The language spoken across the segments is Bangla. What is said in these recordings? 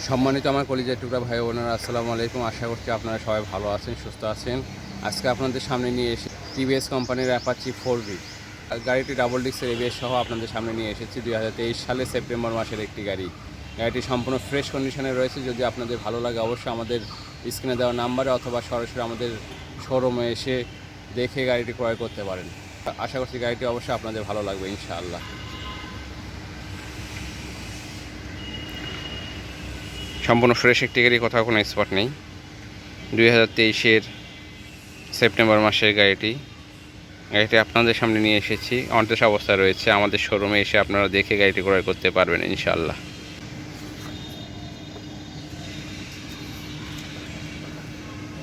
সম্মানিত আমার কলিজার টুকরা ভাই বোনেরা, আসসালামু আলাইকুম। আশা করছি আপনারা সবাই ভালো আছেন, সুস্থ আছেন। আজকে আপনাদের সামনে নিয়ে এসে টিভিএস কোম্পানির অ্যাপাচি 4V গাড়িটি ডাবল ডিস্কের এবিএস সহ আপনাদের সামনে নিয়ে এসেছি। 2023 সালে সেপ্টেম্বর মাসের একটি গাড়ি। গাড়িটি সম্পূর্ণ ফ্রেশ কন্ডিশনে রয়েছে। যদি আপনাদের ভালো লাগে অবশ্যই আমাদের স্ক্রিনে দেওয়া নাম্বারে অথবা সরাসরি আমাদের শোরুমে এসে দেখে গাড়িটি ক্রয় করতে পারেন। আশা করছি গাড়িটি অবশ্যই আপনাদের ভালো লাগবে ইনশাআল্লাহ। সম্পূর্ণ ফ্রেশ একটি গাড়ি, কোথাও কোনো স্পট নেই। 2023-এর সেপ্টেম্বর মাসের গাড়িটি আপনাদের সামনে নিয়ে এসেছি। অনটেস্ট অবস্থায় রয়েছে। আমাদের শোরুমে এসে আপনারা দেখে গাড়িটি ক্রয় করতে পারবেন ইনশাআল্লাহ।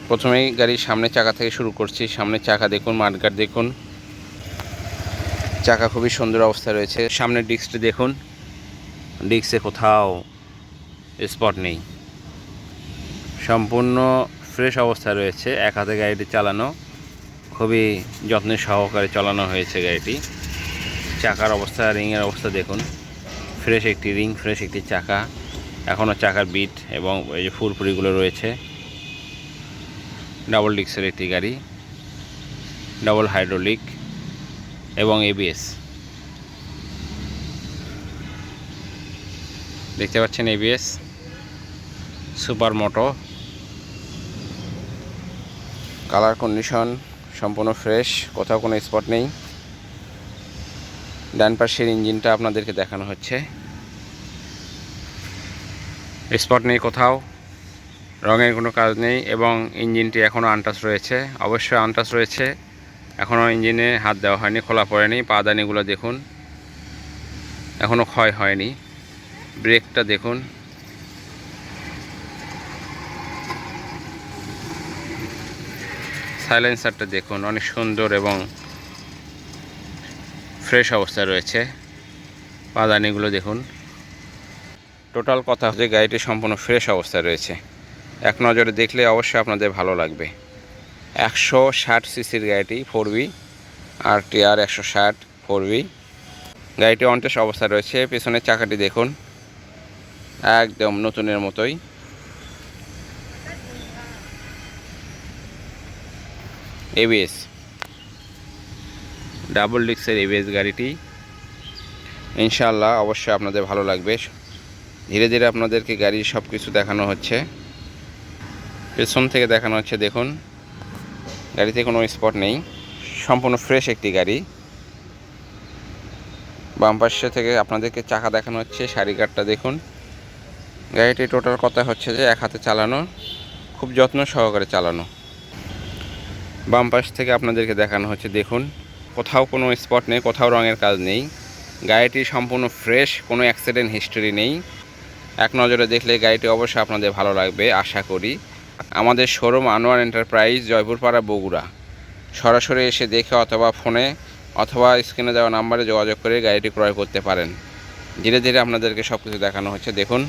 প্রথমেই গাড়ির সামনের চাকা থেকে শুরু করছি। সামনের চাকা দেখুন, মাঠগার্ড দেখুন, চাকা খুবই সুন্দর অবস্থায় রয়েছে। সামনের ডিস্কটি দেখুন, ডিস্কে কোথাও স্পট নেই, সম্পূর্ণ ফ্রেশ অবস্থায় রয়েছে। এক হাতে গাড়িটি চালানো, খুবই যত্নের সহকারে চালানো হয়েছে গাড়িটি। চাকার অবস্থা, রিংয়ের অবস্থা দেখুন, ফ্রেশ একটি রিং, ফ্রেশ একটি চাকা, এখনও চাকার বিট এবং এই যে ফুরফুরিগুলো রয়েছে। ডাবল ডিস্কের একটি গাড়ি, ডাবল হাইড্রোলিক এবং এবিএস দেখতে পাচ্ছেন। এবিএস সুপার মোটো, কালার কন্ডিশন সম্পূর্ণ ফ্রেশ, কোথাও কোনো স্পট নেই। ডান পাশের ইঞ্জিনটা আপনাদেরকে দেখানো হচ্ছে, স্পট নেই কোথাও, রঙের কোনো কাজ নেই এবং ইঞ্জিনটি এখনও আনটাচ রয়েছে। অবশ্যই আনটাচ রয়েছে, এখনও ইঞ্জিনে হাত দেওয়া হয়নি, খোলা পড়েনি। পাদানিগুলো দেখুন, এখনও ক্ষয় হয়নি। ব্রেকটা দেখুন, সাইলেন্সারটা দেখুন, অনেক সুন্দর এবং ফ্রেশ অবস্থায় রয়েছে। পাদানিগুলো দেখুন। টোটাল কথা হচ্ছে গাড়িটি সম্পূর্ণ ফ্রেশ অবস্থায় রয়েছে। এক নজরে দেখলে অবশ্যই আপনাদের ভালো লাগবে। 160 সিসির গাড়িটি 4V RTR 160 4V গাড়িটি অনটেস্ট অবস্থায় রয়েছে। পেছনের চাকাটি দেখুন, একদম নতুনের মতোই। এবিএস, ডাবল ডিস্কের এবিএস গাড়িটি ইনশাআল্লাহ অবশ্যই আপনাদের ভালো লাগবে। ধীরে ধীরে আপনাদেরকে গাড়ির সব কিছু দেখানো হচ্ছে। পেছন থেকে দেখানো হচ্ছে, দেখুন গাড়িতে কোনো স্পট নেই, সম্পূর্ণ ফ্রেশ একটি গাড়ি। বাম পাশে থেকে আপনাদেরকে চাকা দেখানো হচ্ছে, সারিগার্ডটা দেখুন। গাড়িটি টোটাল কথা হচ্ছে যে এক হাতে চালানো, খুব যত্ন সহকারে চালানো। বাম পাশ থেকে আপনাদেরকে দেখানো হচ্ছে, দেখুন কোথাও কোনো স্পট নেই, কোথাও রঙের কাজ নেই। গাড়িটি সম্পূর্ণ ফ্রেশ, কোনো অ্যাক্সিডেন্ট হিস্টোরি নেই। এক নজরে দেখলে গাড়িটি অবশ্যই আপনাদের ভালো লাগবে আশা করি। আমাদের শোরুম আনোয়ার এন্টারপ্রাইজ, জয়পুরপাড়া, বগুড়া। সরাসরি এসে দেখে অথবা ফোনে অথবা স্ক্রিনে দেওয়া নাম্বারে যোগাযোগ করে গাড়িটি ক্রয় করতে পারেন। ধীরে ধীরে আপনাদেরকে সব কিছু দেখানো হচ্ছে। দেখুন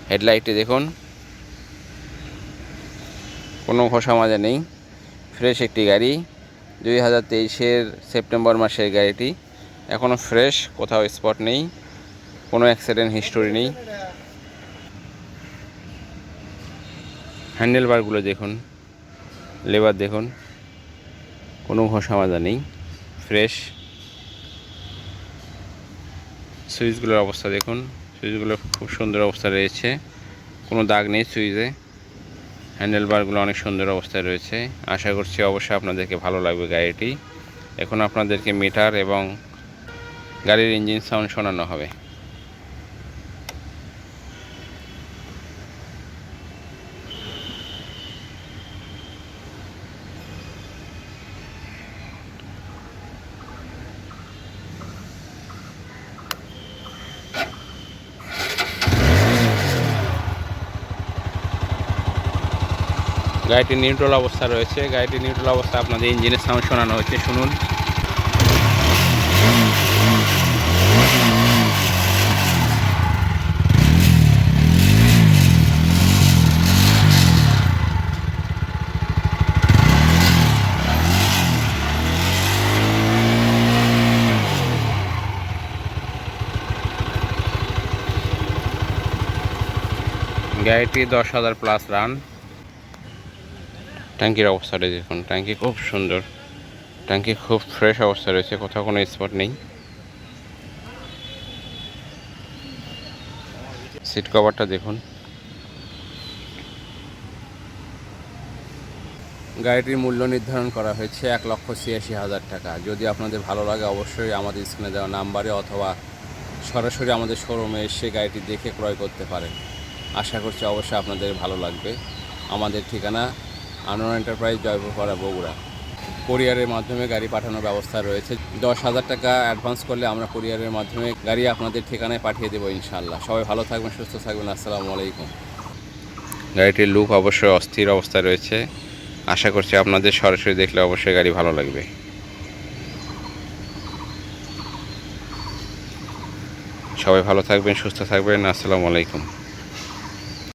হেডলাইটটি দেখুন, কোনো ঘষা মাজা নেই, ফ্রেশ একটি গাড়ি। 2023-এর সেপ্টেম্বর মাসের গাড়িটি এখনও ফ্রেশ, কোথাও স্পট নেই, কোনো অ্যাক্সিডেন্ট হিস্টোরি নেই। হ্যান্ডেল বারগুলো দেখুন, লেবার দেখুন, কোনো ঘষা মাজা নেই, ফ্রেশ। সুইচগুলোর অবস্থা দেখুন, সুইচগুলো খুব সুন্দর অবস্থা রয়েছে, কোনো দাগ নেই সুইচে। হ্যান্ডেল বারগুলো অনেক সুন্দর অবস্থায় রয়েছে। আশা করছি অবশ্যই আপনাদেরকে ভালো লাগবে গাড়িটি। এখন আপনাদেরকে মিটার এবং গাড়ির ইঞ্জিন সাউন্ড শোনানো হবে। গাড়িটি নিউট্রাল অবস্থা রয়েছে। গাড়িটি নিউট্রাল অবস্থা আপনাদের ইঞ্জিনের সাউন্ড শোনানো হচ্ছে, শুনুন। গাড়িটি 10,000 প্লাস রান। ট্যাঙ্কির অবস্থাটা দেখুন, ট্যাঙ্কি খুব সুন্দর, ট্যাঙ্কি খুব ফ্রেশ অবস্থা রয়েছে, কোথাও কোনো স্পট নেই। সিট কভারটা দেখুন। গাড়িটির মূল্য নির্ধারণ করা হয়েছে 1,86,000 টাকা। যদি আপনাদের ভালো লাগে অবশ্যই আমাদের স্ক্রিনে দেওয়া নাম্বারে অথবা সরাসরি আমাদের শোরুমে এসে গাড়িটি দেখে ক্রয় করতে পারেন। আশা করছি অবশ্যই আপনাদের ভালো লাগবে। আমাদের ঠিকানা আনোয়ার এন্টারপ্রাইজ, জয়পুরপাড়া, বগুড়া। কুরিয়ারের মাধ্যমে গাড়ি পাঠানোর ব্যবস্থা রয়েছে। 10,000 টাকা অ্যাডভান্স করলে আমরা কুরিয়ারের মাধ্যমে গাড়ি আপনাদের ঠিকানায় পাঠিয়ে দেবো ইনশাআল্লাহ। সবাই ভালো থাকবেন, সুস্থ থাকবেন। আসসালামু আলাইকুম। গাড়িটির লুক অবশ্যই অস্থির অবস্থায় রয়েছে। আশা করছি আপনাদের সরাসরি দেখলে অবশ্যই গাড়ি ভালো লাগবে। সবাই ভালো থাকবেন, সুস্থ থাকবেন। আসসালামু আলাইকুম।